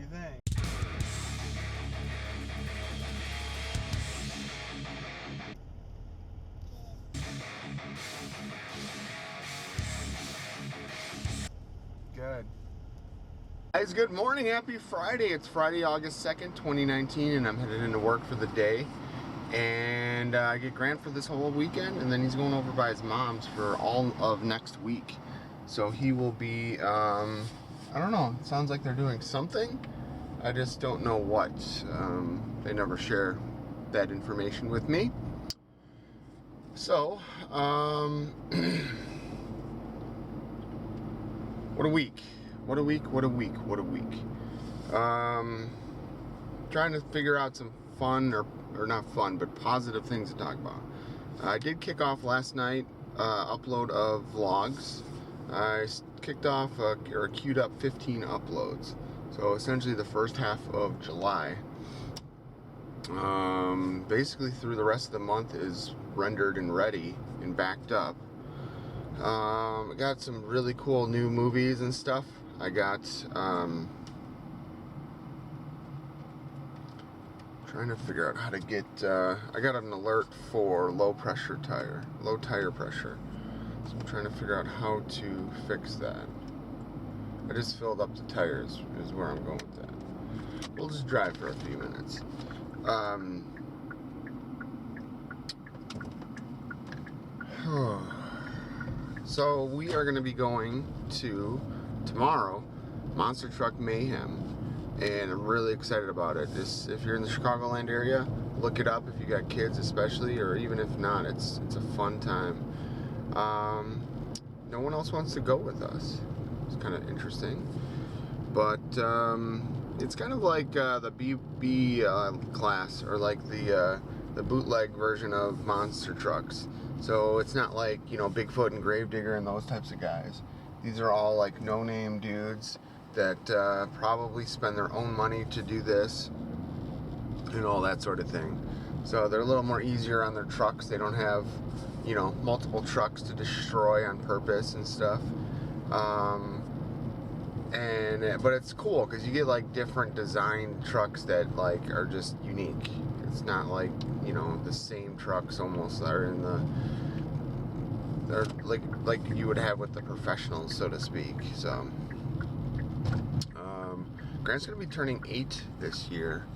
you think? Good. Guys, good morning. Happy Friday. It's Friday, August 2nd, 2019, and I'm headed into work for the day. And I get Grant for this whole weekend, and then he's going over by his mom's for all of next week. So he will be, I don't know, it sounds like they're doing something. I just don't know what. They never share that information with me. So, what a week. What a week, what a week, what a week. Trying to figure out some fun, or not fun, but positive things to talk about. I did kick off last night, upload of vlogs. I kicked off, or queued up 15 uploads. So essentially the first half of July. Basically through the rest of the month is rendered and ready and backed up. I got some really cool new movies and stuff. I got, trying to figure out how to get, I got an alert for low tire pressure. So I'm trying to figure out how to fix that. I just filled up the tires, is where I'm going with that. We'll just drive for a few minutes. So we are going to be going to, tomorrow, Monster Truck Mayhem, and I'm really excited about it. If you're in the Chicagoland area, look it up if you got kids especially, or even if not, it's a fun time. No one else wants to go with us. It's kind of interesting, but it's kind of like the BB class, or like the bootleg version of monster trucks. So it's not like, you know, Bigfoot and Gravedigger and those types of guys. These are all like no-name dudes that probably spend their own money to do this and all that sort of thing. So they're a little more easier on their trucks. They don't have, you know, multiple trucks to destroy on purpose and stuff. But it's cool because you get like different design trucks that like are just unique. It's not like, you know, the same trucks almost that are in they're like you would have with the professionals, so to speak. So Grant's gonna be turning 8 this year,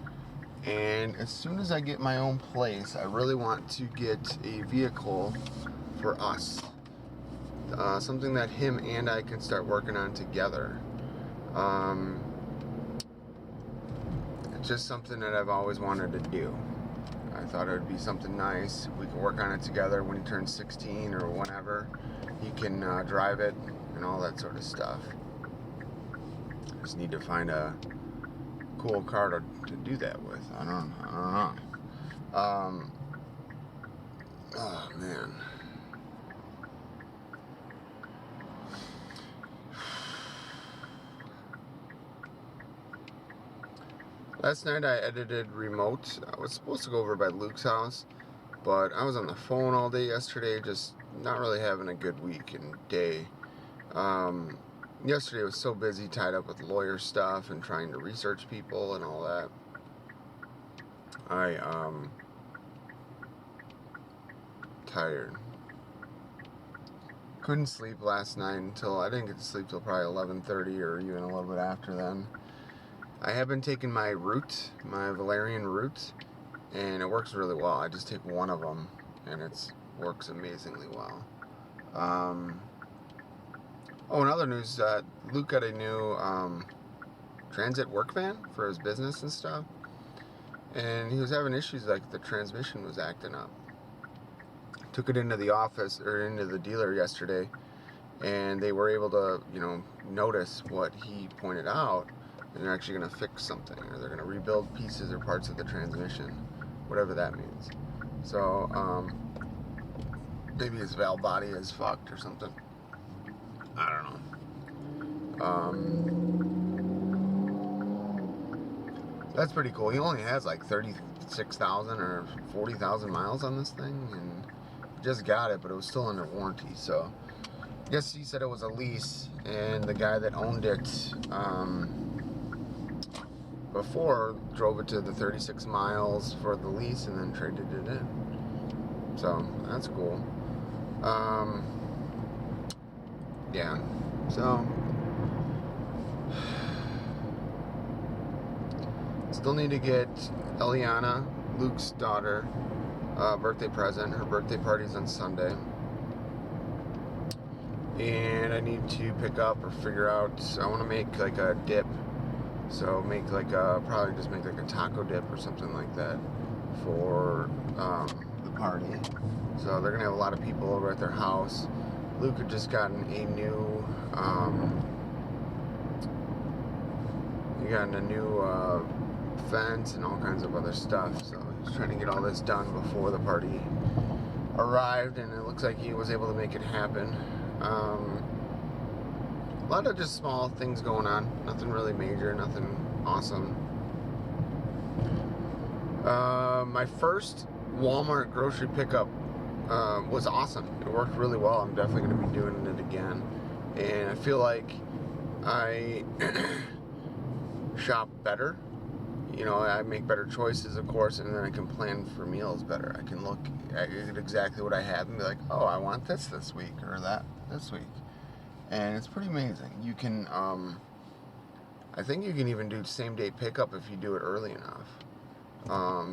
and as soon as I get my own place, I really want to get a vehicle for us, something that him and I can start working on together. It's just something that I've always wanted to do. I thought it would be something nice. We can work on it together when he turns 16 or whenever. He can drive it and all that sort of stuff. Just need to find a cool car to do that with. I don't know. Oh man. Last night I edited remote. I was supposed to go over by Luke's house, but I was on the phone all day yesterday, just not really having a good week and day. Yesterday was so busy, tied up with lawyer stuff and trying to research people and all that. Tired. Couldn't sleep last night until, I didn't get to sleep till probably 11:30 or even a little bit after then. I have been taking my root, my valerian root, and it works really well. I just take one of them, and it works amazingly well. Oh, in other news, Luke got a new transit work van for his business and stuff, and he was having issues, like the transmission was acting up. Took it into the office, or into the dealer yesterday, and they were able to, you know, notice what he pointed out, and they're actually going to fix something, or they're going to rebuild pieces or parts of the transmission, whatever that means. So, maybe his valve body is fucked or something. I don't know. That's pretty cool. He only has like 36,000 or 40,000 miles on this thing, and just got it, but it was still under warranty. So I guess he said it was a lease, and the guy that owned it before drove it to the 36 miles for the lease and then traded it in. So that's cool. Yeah, so still need to get Eliana, Luke's daughter, birthday present. Her birthday party's on Sunday. And I need to pick up or figure out, I want to make like a dip. So make like a, probably just make like a taco dip or something like that for the party. So they're going to have a lot of people over at their house. Luke had just gotten a new, fence and all kinds of other stuff. So he's trying to get all this done before the party arrived, and it looks like he was able to make it happen. A lot of just small things going on, nothing really major, nothing awesome. My first Walmart grocery pickup was awesome. It worked really well. I'm definitely going to be doing it again, and I feel like I shop better. You know, I make better choices, of course, and then I can plan for meals better. I can look at exactly what I have and be like, oh, I want this week or that this week. And it's pretty amazing. You can, I think you can even do same day pickup if you do it early enough.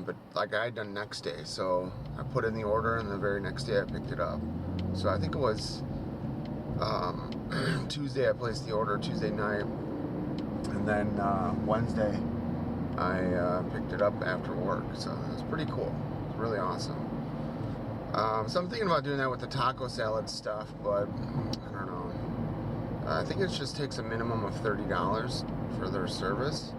But like I had done next day, so I put in the order and the very next day I picked it up. So I think it was Tuesday I placed the order, Tuesday night, and then Wednesday I picked it up after work. So it was pretty cool. It's really awesome. So I'm thinking about doing that with the taco salad stuff, but I don't know. I think it just takes a minimum of $30 for their service.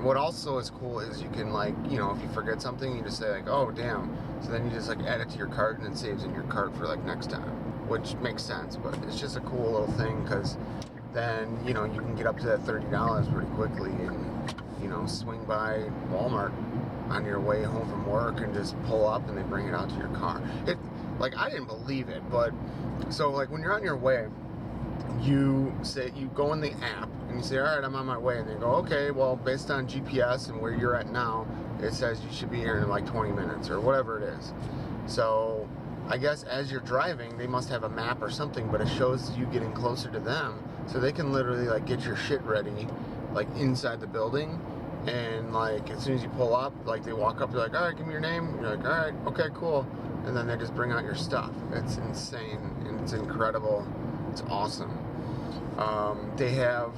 What also is cool is you can, like, you know, if you forget something, you just say like, oh damn, so then you just like add it to your cart and it saves in your cart for like next time, which makes sense. But it's just a cool little thing, because then, you know, you can get up to that $30 pretty quickly and, you know, swing by Walmart on your way home from work and just pull up and they bring it out to your car. It, like, I didn't believe it, but so like when you're on your way, you go in the app and you say, all right, I'm on my way, and they go, okay, well, based on GPS and where you're at now, it says you should be here in like 20 minutes or whatever it is. So I guess as you're driving, they must have a map or something, but it shows you getting closer to them, so they can literally like get your shit ready like inside the building. And like as soon as you pull up, like they walk up, they're like, all right, give me your name. You're like, all right, okay, cool. And then they just bring out your stuff. It's insane and it's incredible. It's awesome. They have,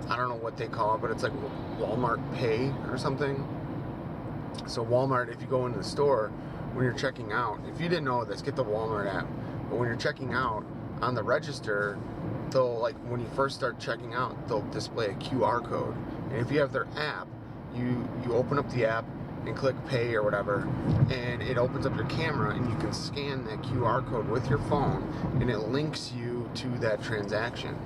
I don't know what they call it, but it's like Walmart Pay or something. So Walmart, if you go into the store, when you're checking out, if you didn't know this, get the Walmart app. But when you're checking out on the register, they'll, like, when you first start checking out, they'll display a QR code. And if you have their app, you open up the app and click pay or whatever, and it opens up your camera and you can scan that QR code with your phone and it links you to that transaction.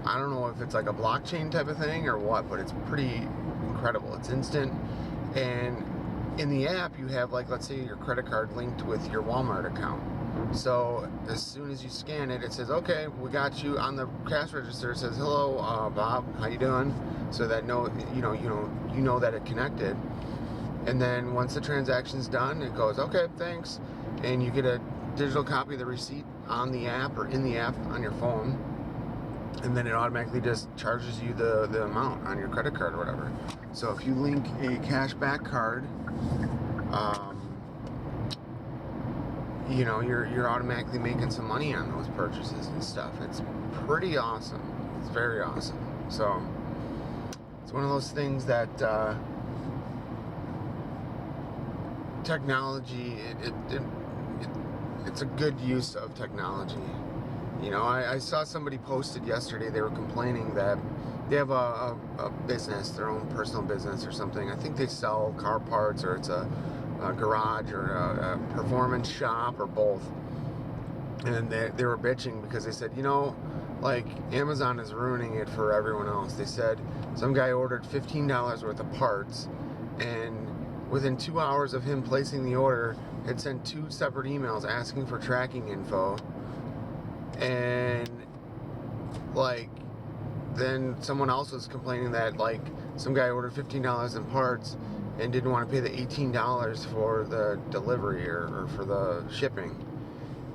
I don't know if it's like a blockchain type of thing or what, but it's pretty incredible. It's instant, and in the app you have, like, let's say your credit card linked with your Walmart account. So as soon as you scan it, it says, okay, we got you on the cash register. It says, hello, Bob, how you doing? So that you know that it connected. And then once the transaction's done, it goes, okay, thanks, and you get a digital copy of the receipt on the app or in the app on your phone, and then it automatically just charges you the amount on your credit card or whatever. So if you link a cash back card, you know, you're automatically making some money on those purchases and stuff. It's pretty awesome. It's very awesome. So it's one of those things that technology, it's a good use of technology. You know, I saw somebody posted yesterday, they were complaining that they have a business, their own personal business or something. I think they sell car parts, or it's a garage or a performance shop or both. And they were bitching because they said, you know, like, Amazon is ruining it for everyone else. They said some guy ordered $15 worth of parts, and within 2 hours of him placing the order, had sent 2 separate emails asking for tracking info. And like, then someone else was complaining that, like, some guy ordered $15 in parts and didn't want to pay the $18 for the delivery or for the shipping.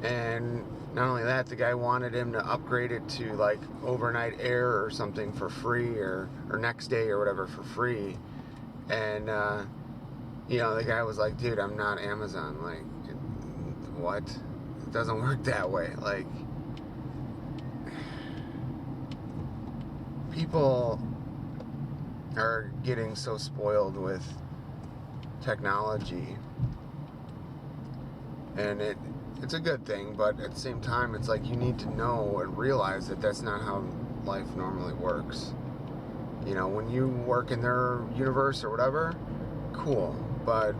And not only that, the guy wanted him to upgrade it to, like, overnight air or something for free, or next day or whatever for free. And, you know, the guy was like, dude, I'm not Amazon. Like, what? It doesn't work that way. Like, people are getting so spoiled with technology, and it's a good thing, but at the same time, it's like you need to know and realize that that's not how life normally works. You know, when you work in their universe or whatever, cool, but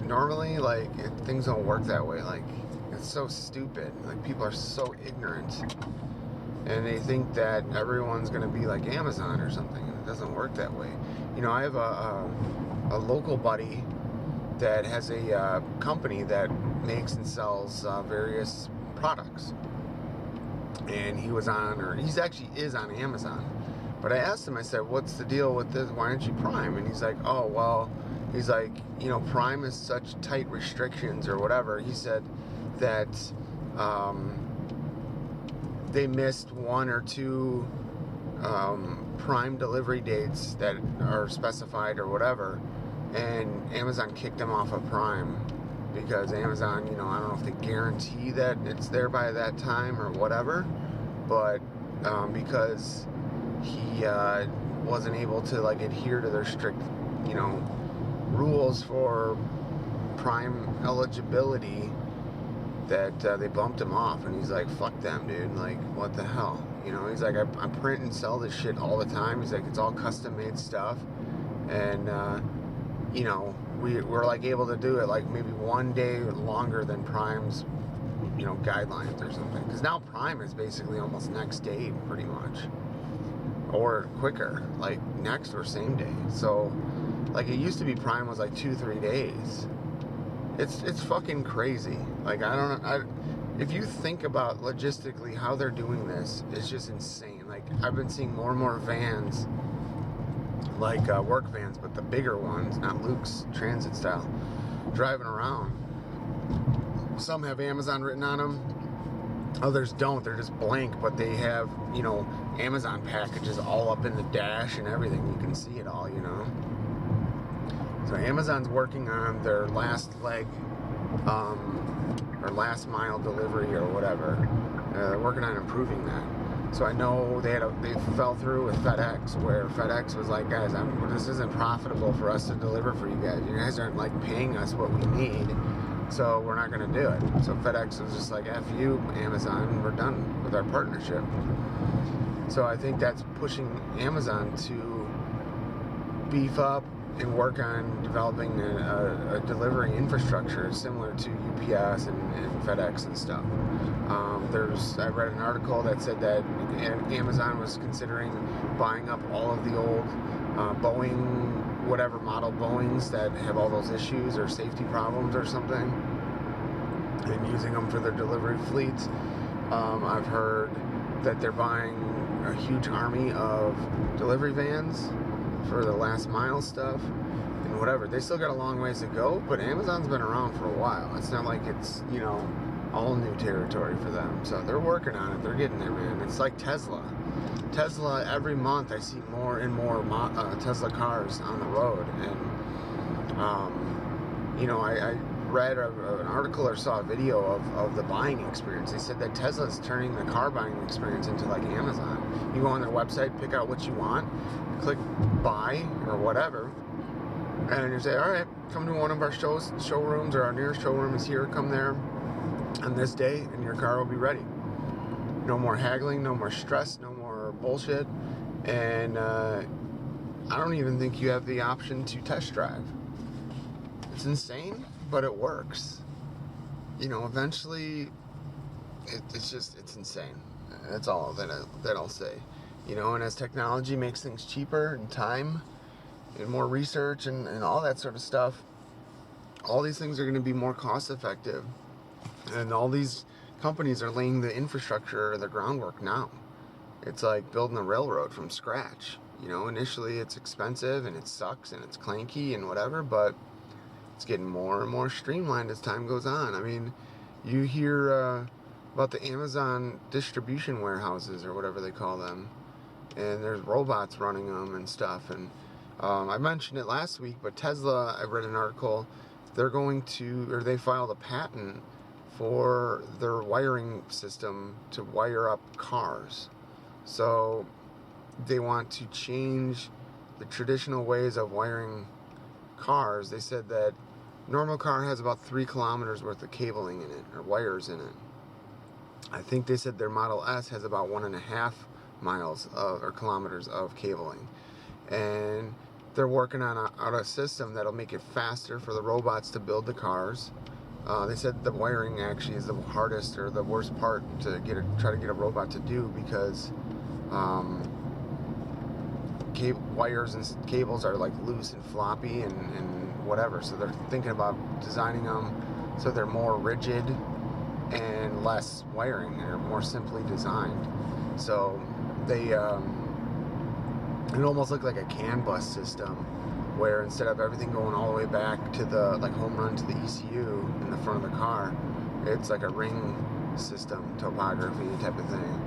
normally, like, things don't work that way. Like, it's so stupid. Like, people are so ignorant, and they think that everyone's going to be like Amazon or something, and it doesn't work that way. You know, I have a local buddy that has a company that makes and sells various products, and he's actually is on Amazon. But I asked him, I said, what's the deal with this? Why aren't you Prime? And he's like, oh, well, he's like, you know, Prime is such tight restrictions or whatever. He said that they missed 1 or 2 Prime delivery dates that are specified or whatever, and Amazon kicked them off of Prime because Amazon, you know, I don't know if they guarantee that it's there by that time or whatever, but because he wasn't able to, like, adhere to their strict, you know, rules for Prime eligibility, that they bumped him off. And he's like, fuck them, dude. Like, what the hell? You know, he's like, I print and sell this shit all the time. He's like, it's all custom made stuff, and you know, we're like able to do it like maybe 1 day longer than Prime's, you know, guidelines or something, because now Prime is basically almost next day pretty much, or quicker, like next or same day. So, like, it used to be Prime was like 2-3 days. It's fucking crazy. Like, I don't know. If you think about logistically how they're doing this, it's just insane. Like, I've been seeing more and more vans, like work vans, but the bigger ones, not Luke's transit style, driving around. Some have Amazon written on them. Others don't. They're just blank, but they have, you know, Amazon packages all up in the dash and everything. You can see it all, you know. So Amazon's working on their last leg, or last mile delivery or whatever. They're working on improving that. So I know they fell through with FedEx, where FedEx was like, guys, this isn't profitable for us to deliver for you guys. You guys aren't, like, paying us what we need, so we're not going to do it. So FedEx was just like, F you, Amazon, we're done with our partnership. So I think that's pushing Amazon to beef up and work on developing a delivery infrastructure similar to UPS and FedEx and stuff. I read an article that said that Amazon was considering buying up all of the old Boeing, whatever model Boeings that have all those issues or safety problems or something, and using them for their delivery fleets. I've heard that they're buying a huge army of delivery vans for the last mile stuff and whatever. They still got a long ways to go, but Amazon's been around for a while. It's not like it's, you know, all new territory for them. So they're working on it. They're getting there, man. It's like Tesla. Every month I see more and more Tesla cars on the road. And, you know, I read an article or saw a video of the buying experience. They said that Tesla's turning the car buying experience into like Amazon. You go on their website, pick out what you want, click buy or whatever, and you say, all right, come to one of our showrooms, or our nearest showroom is here, come there on this day, and your car will be ready. No more haggling, no more stress, no more bullshit. And I don't even think you have the option to test drive. It's insane, but it works. You know, eventually, it's insane. That's all that I'll say. You know, and as technology makes things cheaper, and time, and more research, and all that sort of stuff, all these things are going to be more cost effective. And all these companies are laying the infrastructure or the groundwork now. It's like building a railroad from scratch. You know, initially it's expensive and it sucks and it's clanky and whatever, but it's getting more and more streamlined as time goes on. I mean, you hear about the Amazon distribution warehouses or whatever they call them, and there's robots running them and stuff. And I mentioned it last week, but Tesla, I read an article, they're going to, or they filed a patent for their wiring system to wire up cars. So they want to change the traditional ways of wiring cars. They said that normal car has about 3 kilometers worth of cabling in it, or wires in it. I think they said their Model S has about 1.5 miles or kilometers of cabling. And they're working on a system that'll make it faster for the robots to build the cars. They said the wiring actually is the hardest or the worst part to try to get a robot to do, because wires and cables are like loose and floppy and whatever. So they're thinking about designing them so they're more rigid and less wiring. They're more simply designed. So they it almost looked like a CAN bus system, where instead of everything going all the way back to the home run to the ECU in the front of the car, it's like a ring system topography type of thing.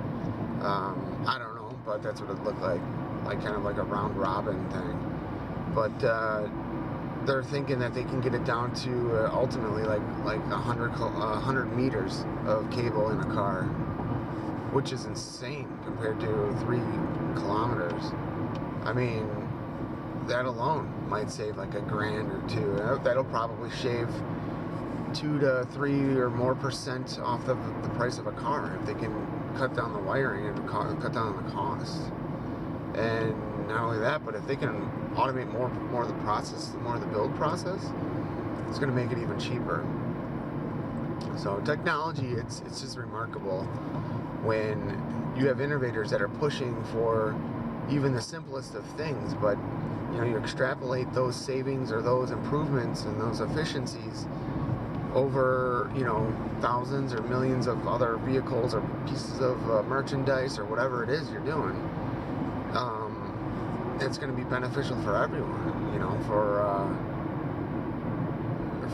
I don't know, but that's what it looked like kind of like a round robin thing. But they're thinking that they can get it down to ultimately like 100 meters of cable in a car, which is insane compared to 3 kilometers. I mean, that alone might save like $1,000 or $2,000. That'll probably shave 2 to 3 or more % off the price of a car if they can cut down the wiring and cut down on the cost. And not only that, but if they can automate more of the process, more of the build process, it's going to make it even cheaper. So technology, it's just remarkable when you have innovators that are pushing for even the simplest of things, but you extrapolate those savings or those improvements and those efficiencies over thousands or millions of other vehicles or pieces of merchandise or whatever it is you're doing. It's going to be beneficial for everyone,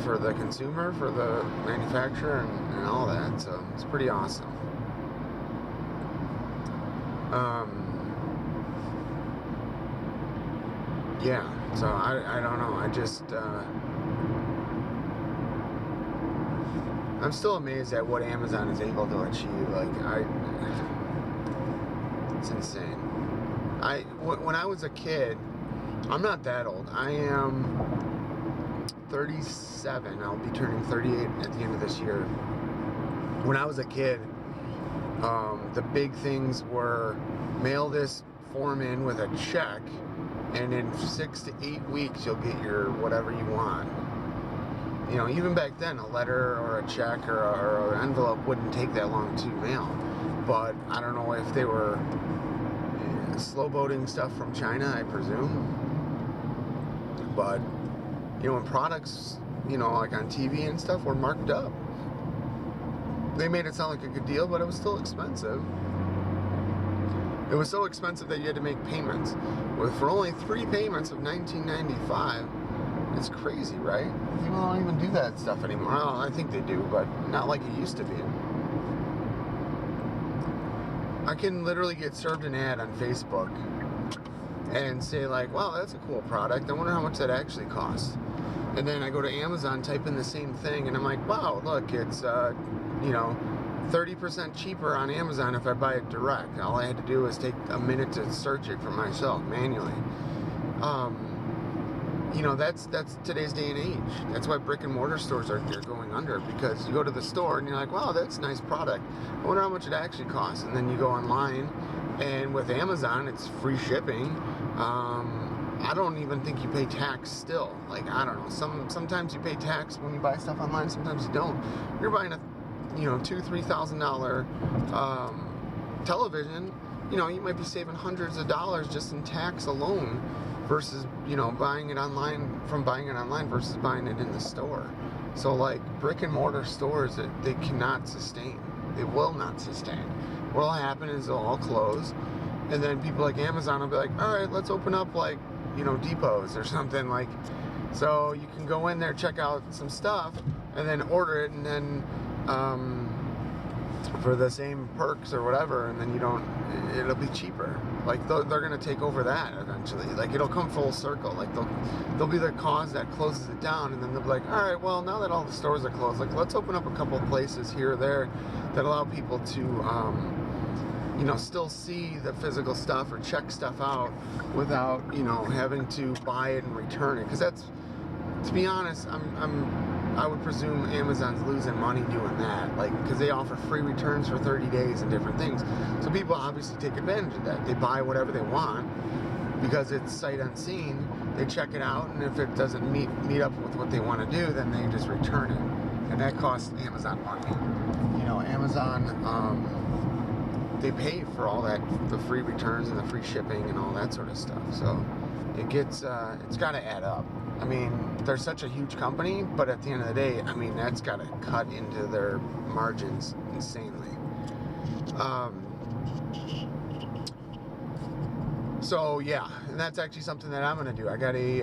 for the consumer, for the manufacturer, and all that. So it's pretty awesome. Yeah, so I don't know. I just I'm still amazed at what Amazon is able to achieve. It's insane. When I was a kid, I'm not that old. I am 37. I'll be turning 38 at the end of this year. When I was a kid, the big things were mail this form in with a check, and in 6 to 8 weeks you'll get your whatever you want. Even back then, a letter or a check or an envelope wouldn't take that long to mail. But I don't know if they were slow boating stuff from China, I presume. But when products, like on TV and stuff, were marked up, they made it sound like a good deal, but it was still expensive. It was so expensive that you had to make payments. For only 3 payments of $19.95, it's crazy, right? People don't even do that stuff anymore. Well, I think they do, but not like it used to be. I can literally get served an ad on Facebook and say like, wow, that's a cool product. I wonder how much that actually costs. And then I go to Amazon, type in the same thing, and I'm like, wow, look, it's 30% cheaper on Amazon if I buy it direct. All I had to do was take a minute to search it for myself manually. That's today's day and age. That's why brick and mortar stores are going under, because you go to the store and you're like, wow, that's a nice product. I wonder how much it actually costs. And then you go online, and with Amazon, it's free shipping. I don't even think you pay tax still. Like, I don't know. Sometimes you pay tax when you buy stuff online. Sometimes you don't. You're buying a $2,000-$3,000 television. You might be saving hundreds of dollars just in tax alone, versus buying it online versus buying it in the store. So like brick and mortar stores, they cannot sustain. They will not sustain. what'll happen is they'll all close, and then people like Amazon will be like, all right, let's open up like, you know, depots or something, like, so you can go in there, check out some stuff, and then order it, and then for the same perks or whatever, and then you don't, it'll be cheaper. Like they're gonna take over that eventually. Like it'll come full circle. Like they'll be the cause that closes it down, and then they'll be like, all right, well, now that all the stores are closed, like let's open up a couple of places here or there that allow people to you know, still see the physical stuff or check stuff out without, you know, having to buy it and return it. Because that's, to be honest, I would presume Amazon's losing money doing that, like, because they offer free returns for 30 days and different things. So people obviously take advantage of that. They buy whatever they want because it's sight unseen. They check it out, and if it doesn't meet up with what they want to do, then they just return it, and that costs Amazon money. You know, Amazon, they pay for all that, the free returns and the free shipping and all that sort of stuff. So it gets, it's got to add up. I mean, they're such a huge company, but at the end of the day, I mean, that's got to cut into their margins insanely. So yeah, and that's actually something that I'm going to do. I got a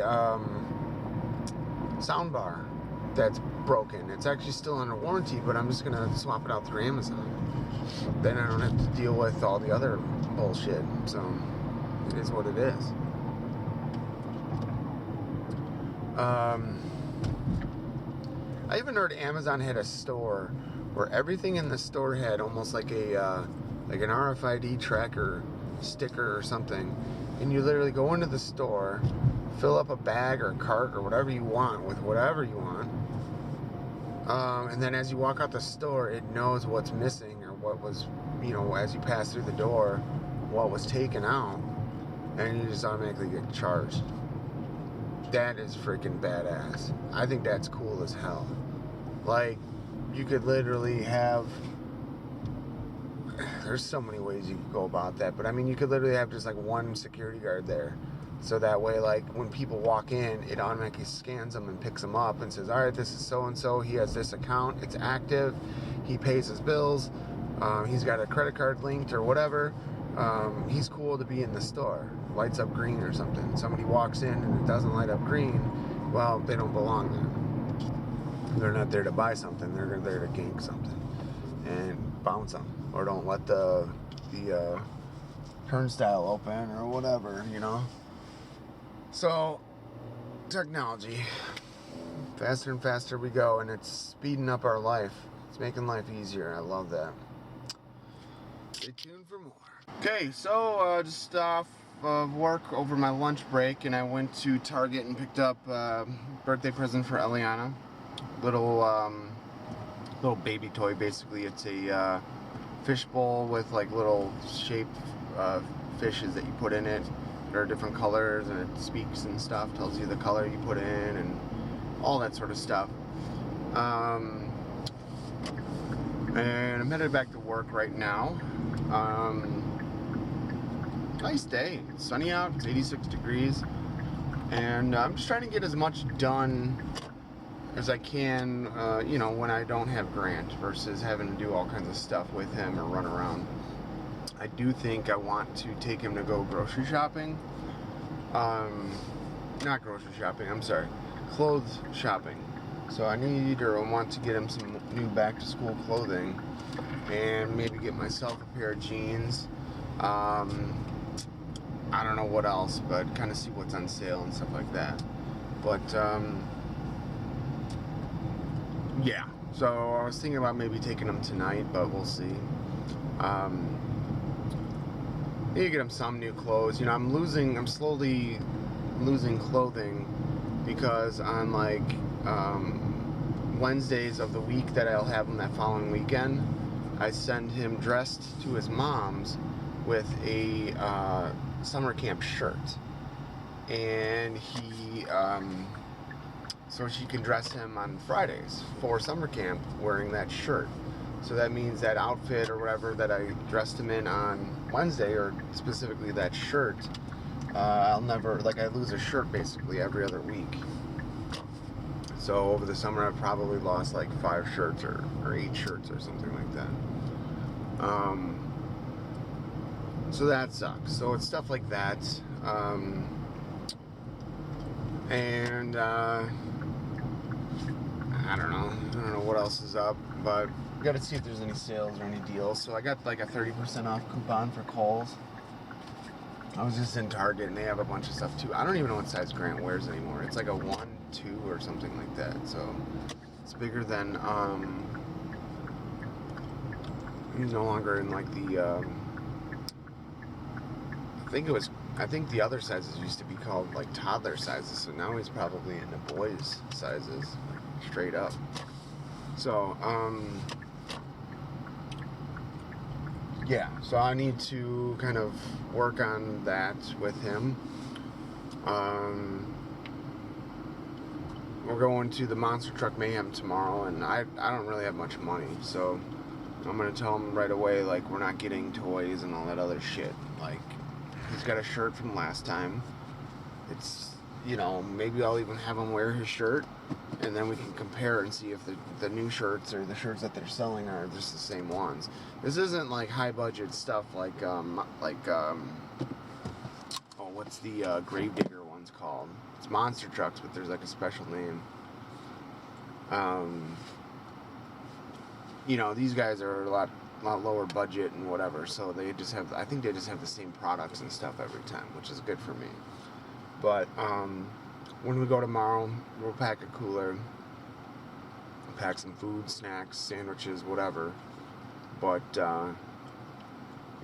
sound bar that's broken. It's actually still under warranty, but I'm just going to swap it out through Amazon. Then I don't have to deal with all the other bullshit. So it is what it is. I even heard Amazon had a store where everything in the store had almost like a like an RFID tracker sticker or something, and you literally go into the store, fill up a bag or a cart or whatever you want with whatever you want, and then as you walk out the store, it knows what's missing or what was, you know, as you pass through the door, what was taken out, and you just automatically get charged. That is freaking badass. I think that's cool as hell. Like, you could literally have, there's so many ways you could go about that, but I mean, you could literally have just like one security guard there. So that way, like, when people walk in, it automatically scans them and picks them up and says, all right, this is so-and-so, he has this account, it's active, he pays his bills, he's got a credit card linked or whatever, he's cool to be in the store. Lights up green or something. Somebody walks in and it doesn't light up green, well, they don't belong there. They're not there to buy something, they're there to gank something and bounce them, or don't let the turnstile open or whatever, you know. So technology, faster and faster we go, and it's speeding up our life. It's making life easier. I love that. Stay tuned for more. Okay, so just off of work over my lunch break, and I went to Target and picked up a birthday present for Eliana. Little baby toy, basically. It's a fish bowl with like little shaped fishes that you put in it. There are different colors, and it speaks and stuff, tells you the color you put in and all that sort of stuff. And I'm headed back to work right now. Nice day. It's sunny out. It's 86 degrees. And I'm just trying to get as much done as I can, you know, when I don't have Grant, versus having to do all kinds of stuff with him or run around. I do think I want to take him to go grocery shopping. Not grocery shopping, I'm sorry. Clothes shopping. So I need or want to get him some new back to school clothing, and maybe get myself a pair of jeans. I don't know what else, but kind of see what's on sale and stuff like that. But yeah, so I was thinking about maybe taking them tonight, but we'll see. Need to get him some new clothes. You know, I'm slowly losing clothing, because on like Wednesdays of the week that I'll have him that following weekend, I send him dressed to his mom's with a summer camp shirt, and he so she can dress him on Fridays for summer camp wearing that shirt. So that means that outfit or whatever that I dressed him in on Wednesday, or specifically that shirt, I'll never, like, I lose a shirt basically every other week. So over the summer I've probably lost like 5 shirts or 8 shirts or something like that. So that sucks. So it's stuff like that. And I don't know what else is up, but we got to see if there's any sales or any deals. So I got like a 30% off coupon for Kohl's. I was just in Target and they have a bunch of stuff too. I don't even know what size Grant wears anymore. It's like a 1, 2 or something like that. So it's bigger than he's no longer in like the I think the other sizes used to be called like toddler sizes, so now he's probably in the boys sizes, straight up. So yeah, so I need to kind of work on that with him. We're going to the Monster Truck Mayhem tomorrow, and I don't really have much money, so I'm gonna tell him right away, like, we're not getting toys and all that other shit. Like, he's got a shirt from last time. It's, you know, maybe I'll even have him wear his shirt, and then we can compare and see if the new shirts or the shirts that they're selling are just the same ones. This isn't like high budget stuff like what's the Gravedigger one's called? It's Monster Trucks, but there's like a special name. You know, these guys are a lot lower budget and whatever, so they just have, I think they just have the same products and stuff every time, which is good for me. But when we go tomorrow, we'll pack a cooler, pack some food, snacks, sandwiches, whatever. But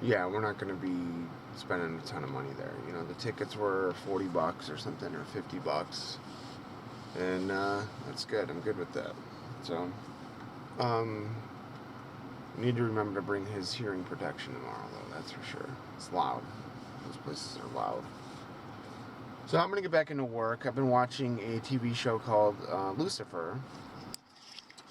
yeah, we're not going to be spending a ton of money there. You know, the tickets were $40 or something, or $50, and that's good. I'm good with that. So need to remember to bring his hearing protection tomorrow, though. That's for sure. It's loud. Those places are loud. So I'm gonna get back into work. I've been watching a TV show called Lucifer,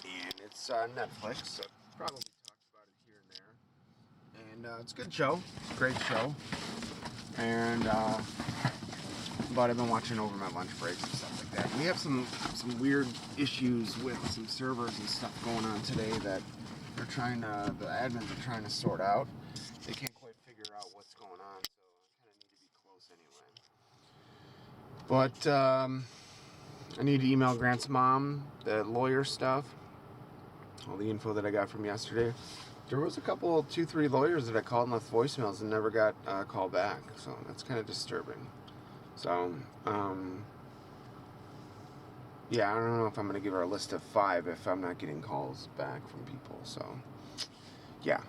and it's Netflix. So probably talked about it here and there. And it's a good show. It's a great show. And but I've been watching over my lunch breaks and stuff like that. We have some weird issues with some servers and stuff going on today that the admins are trying to sort out. They can't quite figure out what's going on, so I kind of need to be close anyway. But I need to email Grant's mom the lawyer stuff, all the info that I got from yesterday. There was a couple, 2-3 lawyers that I called and left voicemails and never got a call back, so that's kind of disturbing. So, yeah, I don't know if I'm going to give her a list of 5 if I'm not getting calls back from people. So, yeah.